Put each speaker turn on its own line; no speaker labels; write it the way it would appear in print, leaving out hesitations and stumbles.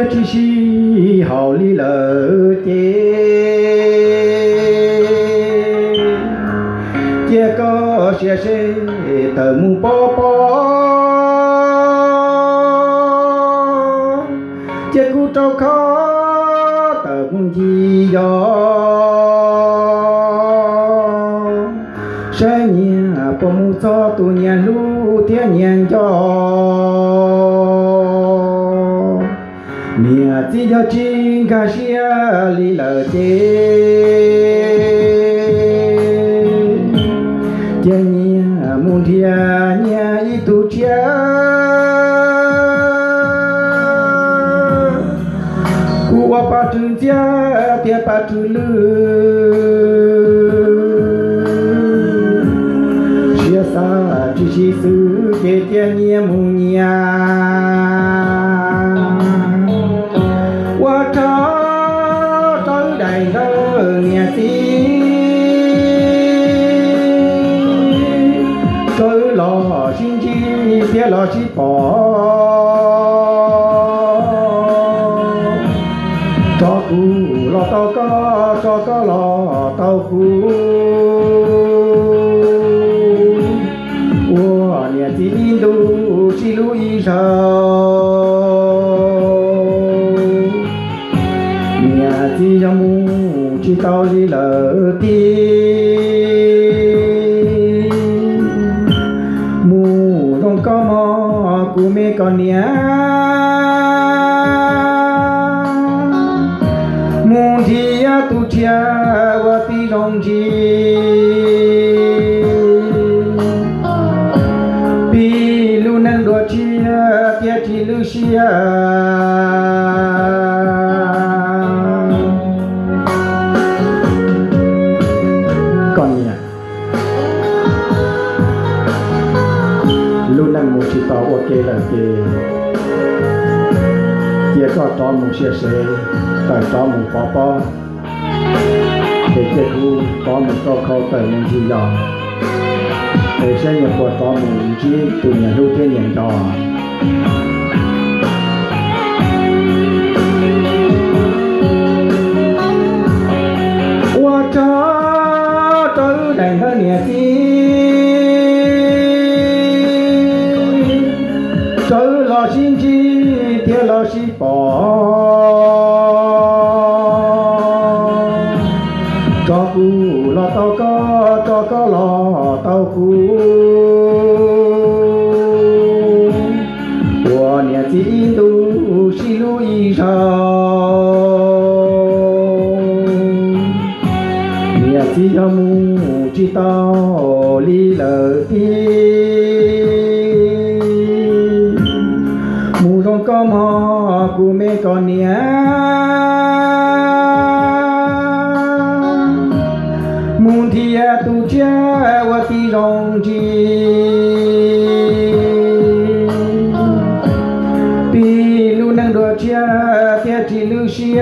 也只是好里了的，这个学生的母宝宝，这个照考的母鸡哟，10年不母早多年路天年教。面子要真感谢里了的，天年母天年一度天，古我把真家别把真路，学啥只是是给天年母年。我找来了年纪，走了心机，别了去跑，照顾老祷告，照顾老祷顾，我年纪印度西路一手。只要母知道里了的，母龙高毛古没高年，母提呀杜切我的容器，比路能多起别提路西lúcนั้นมูชิตาโอเคเลยเกี่ยก็ต่อมูเสียเสียแต่ต่อมูปอปอเด็กคูต่อมูก็เข้าแต่มูจียอแต่เช่นอย่างพอต่อมูจีตุนอย่างลูกเทียนอย่างจอว่าจะตื่นแต่เธอเนี่ยสิ走了心机，跌了细胞，照顾了祷告，照顾了祷顾。我年纪印度西路一手，年纪要母知道离了的。母龙高毛古没高年，母提呀杜切我的容器，比路能多切别提路西